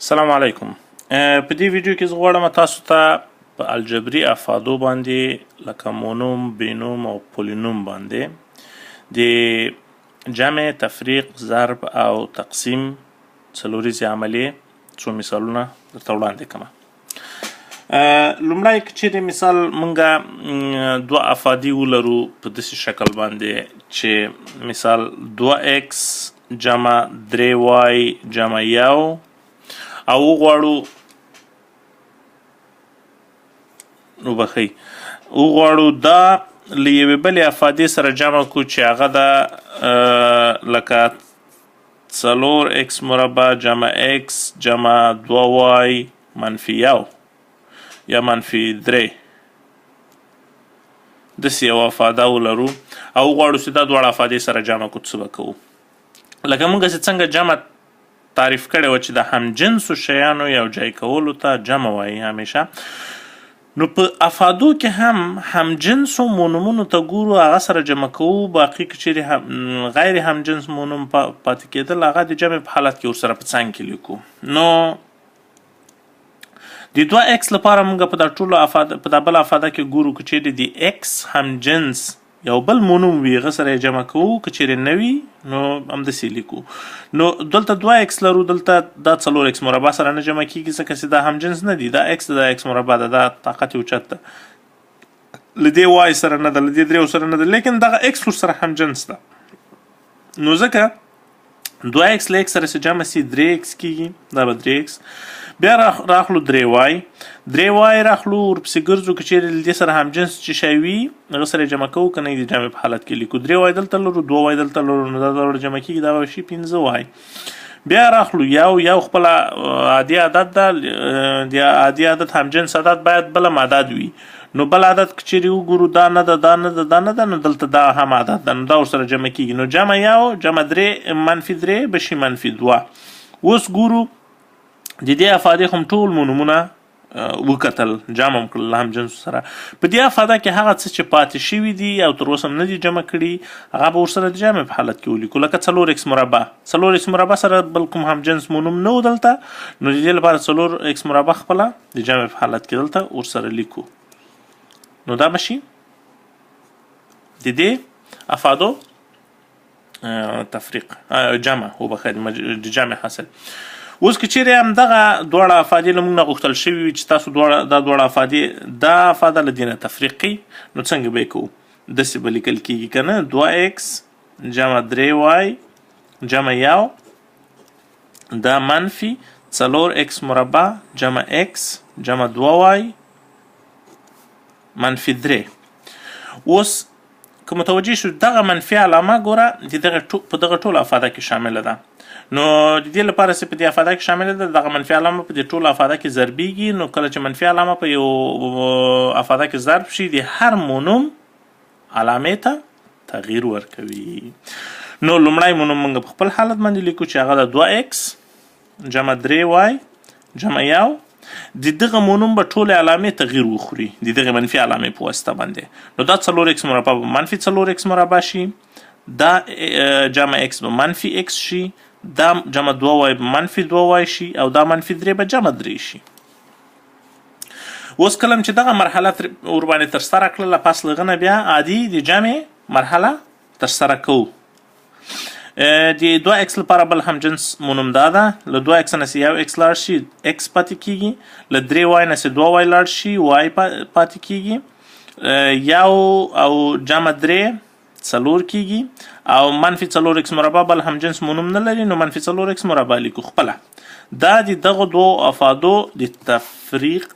السلام علیکم. په دې ویډیو کې زه غواړم تاسو ته په الجبري افادو باندې لکه مونوم، بینوم او پولینوم باندې د جمع، تفریق، ضرب او تقسیم څلوریزې عملیې څو مثالونه درته وړاندې کړم. لومړی که چیرې مثال مونږ دوه افادي ولرو په داسې شکل باندې چې مثال 2x جمع 3y جمع یو او وغواړو دا له یوې بلې افادې سره جمع کړو چې هغه ده لکه 4x مربع جمع x جمع 2y منفي یو یا منفي 3 داسې یوه افاده ولرو او وغواړو چې دا دواړه افادې سره جمع کړو. څه به کوو؟ لکه مونږ چې څنګه جمع تعریف کړی و چې د همجنسو شیانو یو ځای کولو ته جمع وایي همیشه، نو په افادو کې همجنسو مونومونو ته ګورو، هغه سره جمع کوو. باقي که چیرې غیر همجنس مونوم پاتې کېدل هغه د جمع په حالت کې ورسره په څنګ کې لیکو. نو د 2x لپاره موږ په دا بل افاده کې ګورو که چیرې د x همجنس یو بل مونوم وي هغه سره یې جمع کوو، که چیرې نه وي نو همداسې لیکو. نو دلته 2x لرو، دلته دا 4x مربع سره نه جمع کېږي ځکه چې دا همجنس نه دي، دا x د x مربع ده، دا طاقت یې اوچت ده، له دې y سره نه ده، له دې 3 سره نه ده، لیکن دغه x ورسره همجنس ده. نو ځکه 2x له x سره چې جمع سي 3x کېږي، دا به 3x. بیا راخلو 3y راخلو ورپسې ګرځو، که چیرې له دې سره همجنس چې شی وي هغه سره یې جمع کوو، که نه یې د جمع په حالت کې لیکو. 3y دلته لرو، 2y دلته لرو، نو دا دواړه جمع کېږي، دا به شي 15y. بیا راخلو یو خپله عادي عدد ده، د عادي عدد همجنس عدد باید بل هم عدد وي. نو بل عدد که چیرې وګورو دا نه ده، دا نه ده، دا نه ده، نو دلته دا هم عدد ده، نو دا ورسره جمع کېږي. نو جمع یو جمع 3 منفي 3 به شي منفي 2. اوس ګورو د دې افادې خو ټول مونومونه وکتل، جمع هم کړل له همجنسو سره. په دې افاده کې هغه څه چې پاتې شوي دي او تر اوسه هم نه دي جمع کړي هغه به ورسره د جمع په حالت کې ولیکو. لکه 4x مربع، 4x مربع سره بل کوم همجنس مونوم نه و دلته، نو د دې لپاره 4x مربع خپله د جمع په حالت کې دلته ورسره لیکو. نو دا به شي د دې افادو تفریق جمع د جمع حاصل. اوس که چیرې هم دغه دواړه افادې له موږ نه غوښتل شوي وي چې تاسو دا دواړه افادې دا افاده له دې نه تفریق کوي، نو څنګه به یې کوو؟ داسې به لیکل کېږي که نه، 2x جمع 3y جمع یو دا منفي 4x مربع جمع x جمع 2y منفي 3. اوس که متوجه شو دغه منفي علامه ګوره په دغه ټولو افاده کې شامله ده. نو د دې لپاره چې په دې افاده کې شامله ده، دغه منفي علامه په دې ټولو افاده کې ضربیږي. نو کله چې منفي علامه په یو افاده کې ضرب شي د هر مونوم علامې ته تغییر ورکوي. نو لومړی مونوم موږ په خپل حالت باندې لیکو چې هغه د 2x جمع 3y جمع یو. د دغه مونوم به ټولې علامې تغییر وخوري د دغه منفي علامې په واسطه باندې. نو دا 4x مربع به منفي 4x مربع شي، دا جمع x به منفي x شي، دا جمع 2y به منفي 2y شي، او دا منفي 3 به جمع 3 شي. اوس کله چې دغه مرحله ورباندې ترسره کړله، پس له هغه نه بیا عادي د جمع مرحله ترسره کوو. د 2x لپاره بل همجنس مونوم دا ده، له 2x نه یو x لاړ شي x پاتې کېږي، له 3y نه 2y لاړ شي y پاتې کېږي، یو او جمع 3 4 کېږي، او منفي 4x مربع بل همجنس مونوم نه لري، نو منفي 4x مربع لیکو خپله. دا د دغه دوه افادو د تفریق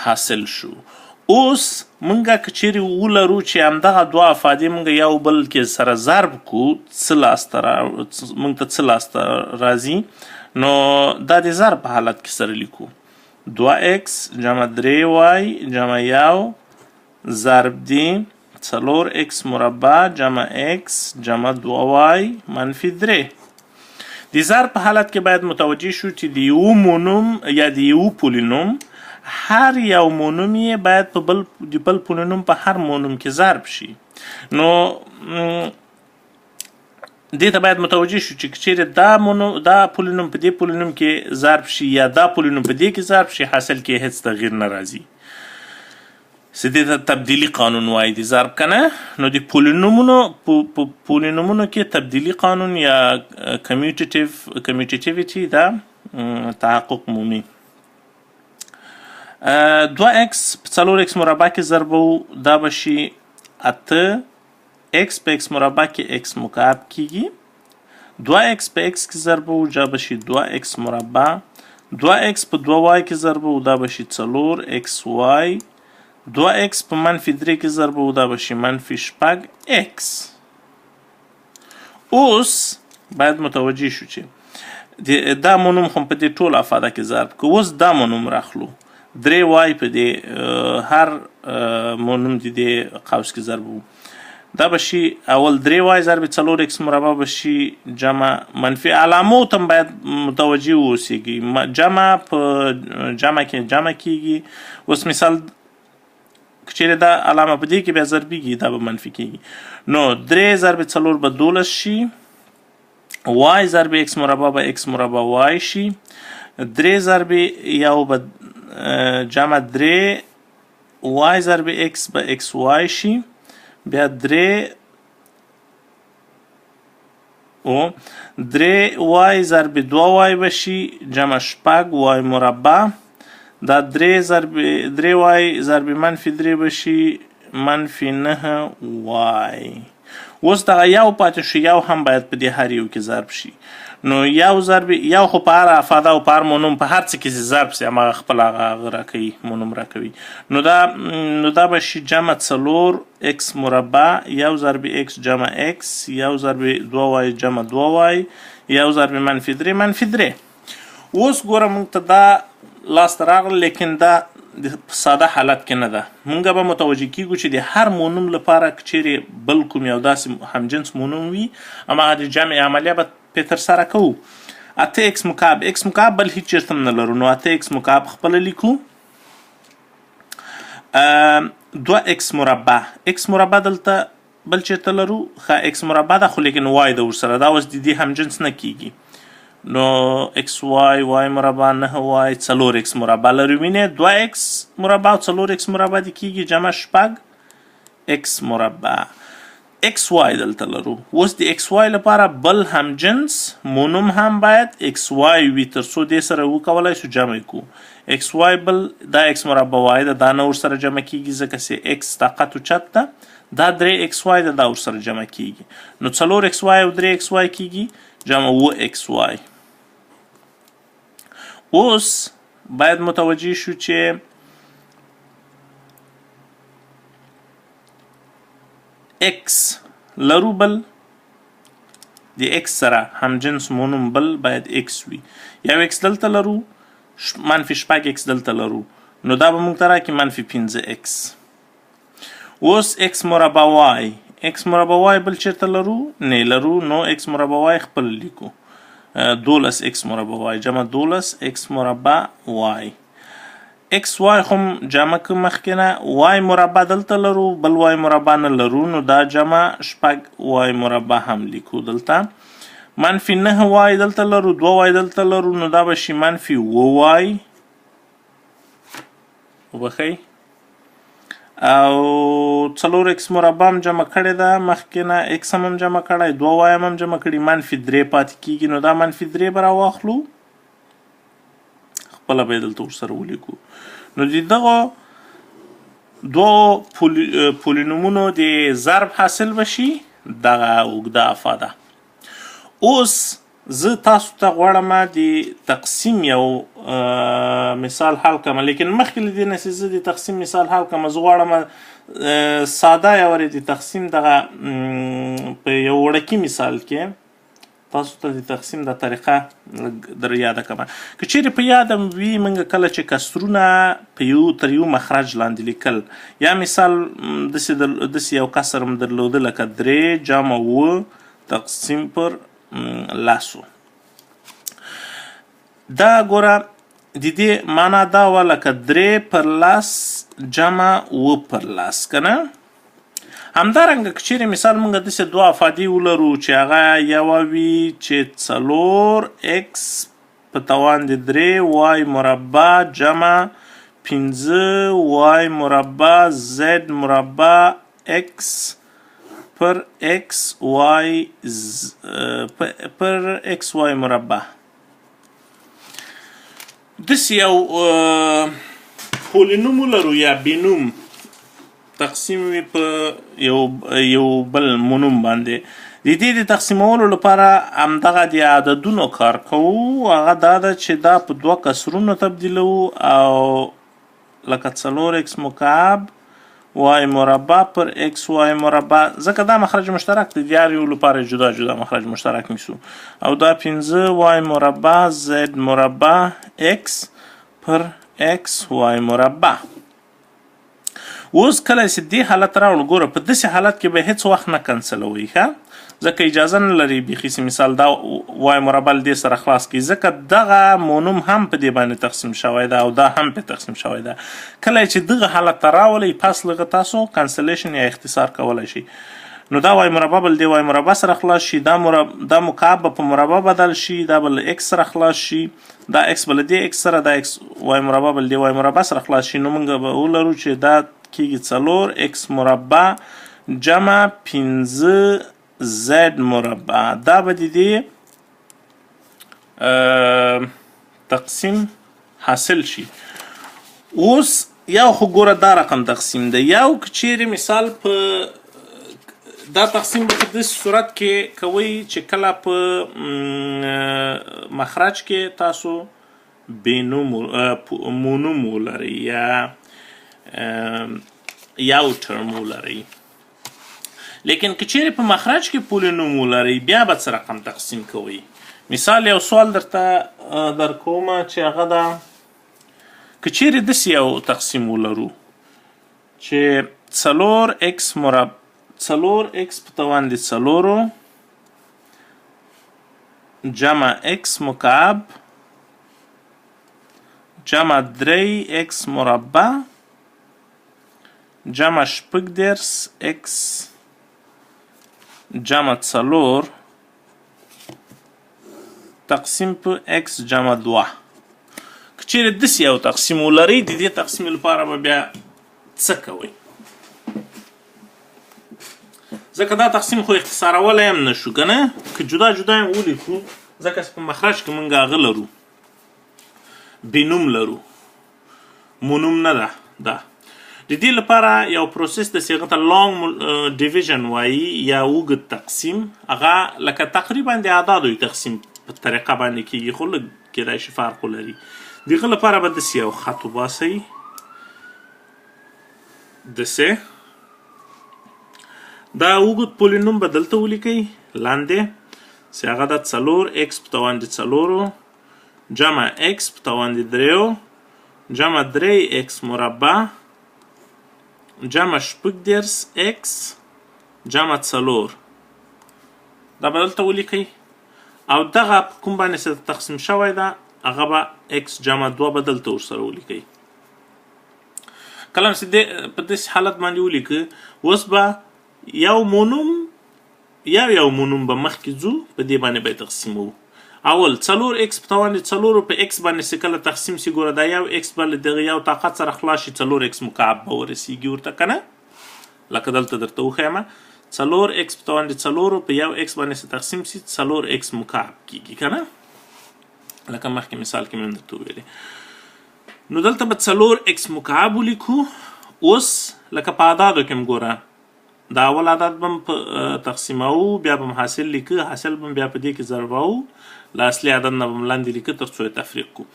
حاصل شو. اوس مونږه که چیرې ولرو چې همدغه دوه افادې مونږ یو بل کې سره ضرب کړو، مونږ ته څه لاسته راځي؟ نو دا د ضرب په حالت کې سره لیکو. 2x جمع 3y جمع یو ضرب دی 4x مربع جمع x جمع 2y منفي 3. د ضرب په حالت کې باید متوجه شو چې د یو مونوم یا د یو پولینوم هر یو مونوم یې باید په بل پولینوم په هر مونوم کې ضرب شي. نو دې ته باید متوجه شو چې چیرې دا پولینوم په دې پولینوم کې ضرب شي یا دا پولینوم په دې کې ضرب شي، حاصل کې هیڅ تغییر نه راځي. دې ته تبدیلي قانون وایي د ضرب کنه. نو د پولینومونو کې تبدیلي قانون یا کمیوټیټیویټي دا تحقق مومي. 2x په 4x مربع کې ضربو دا به شي 8x په x مربع کې x مکعب کیږي. 2x په x کې ضربو دا به شي 2x مربع. 2x په 2y کې ضربو دا به شي 4xy. 2x په -3 کې ضربو دا به شي -6x. اوس باید متوجه شو چې دا مونوم هم په دې ټول افاده کې ضرب کو. اوس دا مونوم راخلو 3y په دې هر مونوم د دې قوس کې ضربو دا به شي اول 3y ضرب 4x مربع به شي جمع منفي علامو ته باید متوجه اوسئ. جمع په جمع کې جمع کیږي. اوس مثال چیرې دا علامه په دې کې بیا ضربیږي دا به منفي کیږي. نو 3 ضرب 4 به 12 شي. y ضرب x مربع به x مربع y شي. 3 ضرب یو به جمع 3 y ضرب x به xy شي. بیا 3y ضرب 2y به شي جمع 6y مربع. دا 3y ضرب -3 به شي -9y. اوس دغه یو پاتې شو، یو هم باید په دې هر یو کې ضرب شي. نو یو ضرب یو خو په هر افاده او په هر مونوم په هر څه کې ضرب سي، هماغه خپل هغه راکوي مونوم راکوي. نو دا به شي جمع 4x مربع یو ضرب x جمع x یو ضرب 2y جمع 2y یو ضرب -3 اوس ګوره موږ ته دا لاس ته راغله، لیکن دا د ساده حالت کې نه ده. موږ به متوجه کیږو چې د هر مونوم لپاره چیرې بل کوم یو داسې همجنس مونوم وي، اما د جمع عملیه به په ترسره کوو. 8x مکعب x مکعب بل هیڅ چیرته نه لرو، نو 8x مکعب خپله لیکو. 2x مربع x مربع دلته بل چیرته لرو، ښه x مربع ده خو لیکن y ده ورسره، دا اوس د دې همجنس نه کیږي. نو xy y مربع 9y 4x مربع لرو. وینې 2x مربع او 4x مربع د کیږي جمع 6x مربع. xy دلته لرو. اوس د xy لپاره بل همجنس مونوم هم باید xy وي ترڅو دې سره وکولای شو جمع کو. xy بل دا x مربع y ده، دا نه ورسره جمع کیږي ځکه چې x طاقت اوچت ده. دا 3xy ده، دا ورسره جمع کیږي. نو 4xy او 3xy کیږي جمع 9xy. اوس باید متوجه شو چې x لرو بل د x سره همجنس مونوم بل باید x وي. یو x دلته لرو -6x دلته لرو، نو دا به موږ ته راکړي -15x. اوس x مربع y x مربع y بل چیرته لرو نه لرو، نو x مربع y خپل لیکو 12x مربع y جمع 12x مربع y. xy هم جمع که مخکې نه y مربع دلته لرو بل y مربع نه لرو، نو دا جمع 6y مربع هم لیکو. دلته -9y دلته لرو 2y دلته لرو، نو دا به شي -9y وبخئ. او 4x مربع هم جمع کړې ده مخکې نه، x هم جمع کړی 2y هم جمع کړي -3 پاتې کیږي. نو دا -3 به راواخلو خپله به یې دلته ورسره ولیکو. نو د دغه دوه پولینومونو د ضرب حاصل به شي دغه اوږده افاده. اوس زه تاسو ته غواړم د تقسیم یو مثال حل کړم، لیکن مخکې له دې نه چې زه د تقسیم مثال حل کړم، زه غواړم ساده یوارې د تقسیم دغه په یو وړکي مثال کې تاسو ته د تقسیم د طریقه در یاده کړم. که چیرې په یاده وي موږ کله چې کسرونه په تر یو مخرج لاندې لیکل، یا مثال داسې یو کسر م درلوده لکه 3 جمع 7 تقسیم پر لاسو. دا ګوره د دې معنا دا وه لکه 3 پر لاس جمع 7 پر لاس که نه. همدارنګه که چیرې مثال موږ داسې دوه افادي ولرو چې هغه یوه وي چې 4x په توان د 3y مربع جمع 5y مربع z مربع x پر xy مربع. داسې یو پولینوم ولرو یا بینوم تقسیم وي په یو بل مونوم باندې. د دې د تقسیمولو لپاره همدغه د عددونو کار کوو. هغه دا ده چې دا په دوه کسرونو تبدیلوو او لکه 4x مکعب y مربع پر xy مربع، ځکه دا مخرج مشترک دی، د هر یو لپاره جدا جدا مخرج مشترک نیسو، او دا 5y مربع z مربع x پر xy مربع. اوس کله چې دې حالت راوړو، ګوره په داسې حالت کې به هیڅ وخت نه کنسلوي، ښه، ځکه اجازه نه لري بیخي مثال دا وای مربع له دې سره خلاص کړي، ځکه دغه مونوم هم په دې باندې تقسیم شوی ده او دا هم په تقسیم شوی ده. کله چې دغه حالت ته راولئ پس لږه تاسو کنسلیشن یا اختصار کولی شي. نو دا وای مربع به له دې وای مربع سره خلاص شي، دا مکعب به په مربع بدل شي، دا به له x سره خلاص شي، دا x به له دې x سره، دا x وای مربع به له دې وای مربع سره خلاص شي. نو موږ به ولرو چې دا کېږي 4x مربع جمع 5z مربع. دا به د دې تقسیم حاصل شي. اوس یو خو ګوره دا رقم تقسیم ده، یو که چیرې مثال په دا تقسیم به په داسې صورت کې کوئ چې کله په مخرج کې تاسو مونوم ولرئ یا یو ترم ولرئ. لیکن که چیرې په مخرج کې پولینوم ولرئ بیا به څه رقم تقسیم کوئ. مثال یو سوال درته درکومه چې هغه ده که چیرې داسې یو تقسیم ولرو چې 4x په توان د 4 جمع x مکعب جمع 3x مربع جمع 6x جمع 4 تقسیم په x جمع 2. که چیرې داسې یو تقسیم ولرئ د دې تقسیم لپاره به بیا څه کوئ؟ ځکه دا تقسیم خو اختصارولی هم نشو که نه، که جدا جدا یې ولیکو ځکه په مخرج کې موږ هغه لرو، بینوم لرو، مونوم نه ده. دا د دې لپاره یو پروسس د صيغه ته لانګ ډیویژن وایي یا اوږد تقسیم، هغه لکه تقریبا د اعدادو تقسیم په طریقه باندې کېږي، خو لږ کیدای شي فرق ولري. د هغه لپاره به داسې یو خط وباسئ، داسې دا اوږد پولینوم به دلته ولیکئ لاندې چې هغه ده 4x په توان د 4 جمع x په توان د 3 جمع 3x مربع جمع 6x جمع 4. دا به دلته ولیکئ او دغه کوم باندې چې تقسیم شوی ده هغه به x جمع 2 به دلته ورسره ولیکئ. کله چې په داسې حالت باندې ولیکئ، اوس به یو مونوم به مخکې ځو، په دې باندې به یې تقسیموو. اول 4x په توان د 4 په x باندې چې کله تقسیم شي، ګوره دا یو x به له دغه یو طاقت سره خلاص شي، 4x مکعب به ورسیږي ورته که نه، لکه دلته درته وښیمه 4x په توان د 4 په یو x باندې چې تقسیم شي 4x مکعب کېږي که نه، لکه مخکې مثال کې مې هم درته وویلې. نو دلته به 4x مکعب ولیکو. اوس لکه په اعدادو کې هم ګوره دا اول عدد به په تقسیموو، بیا به حاصل لیکه، حاصل به بیا په دې کې ضربوو، له اصلي عدد نه به لاندې لیکه تر څو یې تفریق کړو.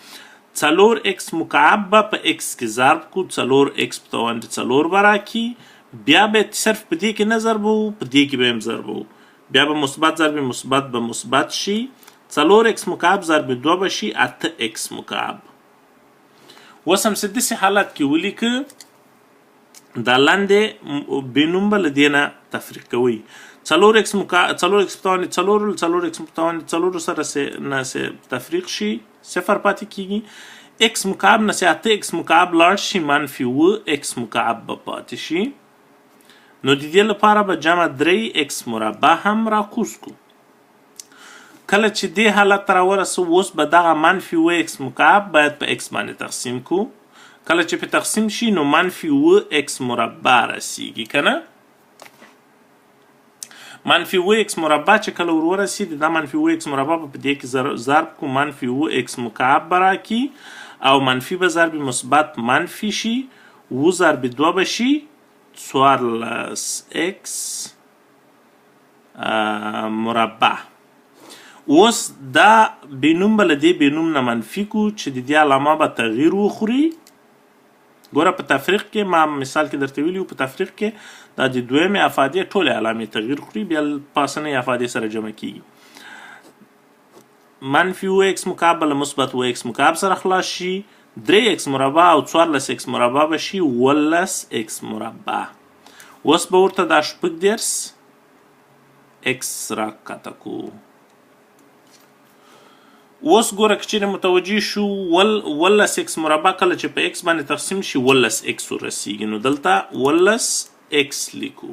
4x مکعب به په x کې ضرب کړو، 4x په توان د 4 به راکړي، بیا به صرف په دې کې نه ضربوو، په دې کې به هم ضربوو، بیا به مثبت ضرب مثبت به مثبت شي، 4x مکعب ضرب 2 به شي 8x مکعب. اوس هم چې داسې حالت کې ولیکه، دا لاندې بینوم به له دې نه تفریق کوئ. 4x په توان د 4 4x په توان د 4 سره نه تفریق شي، صفر پاتې کېږي. x مکعب نه 8x مکعب لاړ شي، -9x مکعب به پاتې شي. نو د دې لپاره به جمع 3x مربع هم راکوز کو. کله چې دې حالت ته راورسو اوس به دغه منفي 2x مکعب باید په x باندې تقسیم کو. کله چې په تقسیم شي نو منفي 2x مربع رسیږي کنه. منفي 2x مربع چې کله ورسیږي دا منفي 2x مربع په دې کې ضرب کو منفي 2x مکعب به راکړي او منفي به ضرب مثبت منفي شي 2 ضرب 2 به شي 14x مربع. اوس دا بینوم به له دې بینوم نه منفي کو چې د دې علامه به تغییر وخوري. ګوره په تفریق کې ما مثال کې درته ویلي په تفریق کې دا د دویمې افادې ټولې علامې تغییر خوري بیا پاسنۍ افادې سره جمع کیږي. منفي 2x مکعب به له مثبت 2x مکعب سره خلاص شي 3x مربع او 14x مربع به شي 18x مربع. اوس به ورته دا 18x راکښته کو. اوس ګوره که چیرې متوجه شو 18x مربع کله چې په x باندې تقسیم شي 18x ورسیږي نو دلته 18x لیکو.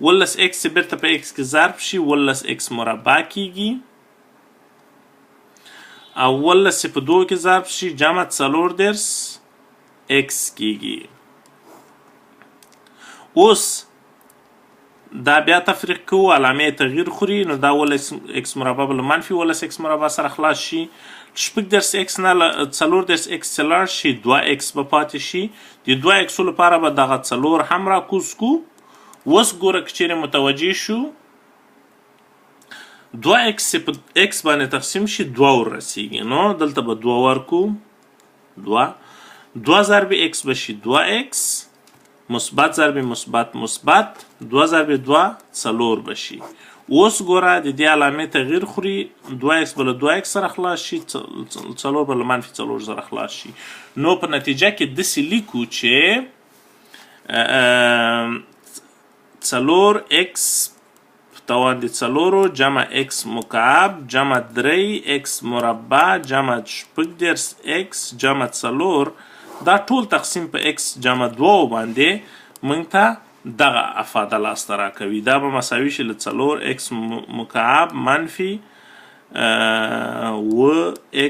18x چې بیرته په x کې ضرب شي 18x مربع کیږي او 18 چې په 2 کې ضرب شي جمع 14x کیږي. اوس دا بیا تفریق کوو علامه تغییر خوري نو دا 18x مربع به له منفي 18x مربع سره خلاص شي 18x نه 14x چې لاړ شي 2x به پاتې شي. د 2x لپاره به دغه 4 هم راکوز کو. اوس ګوره که چیرې متوجه شو 2x چې په x باندې تقسیم شي 2 ورسیږي نو دلته به 2 ورکو 2 ضرب x به شي 2x مثبت ضرب مثبت مثبت 2 ضرب 2 4 به شي. اوس ګوره د دې علامې تغییر خوري 2x به له 2x سره خلاص شي 4 به له منفي 4 سره خلاص شي. نو په نتیجه کې داسې لیکو چې 4x توان د 4 جمع x مکعب جمع 3x مربع جمع 18x جمع 4 دا ټول تقسیم په x جمع 2 باندې موږ ته دغه افاده لاسته راکوي. دا به مساوي شي له 4x مکعب منفي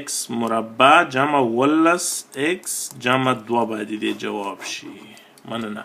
x مربع جمع 18x جمع 2 باندې جواب شي. مننه.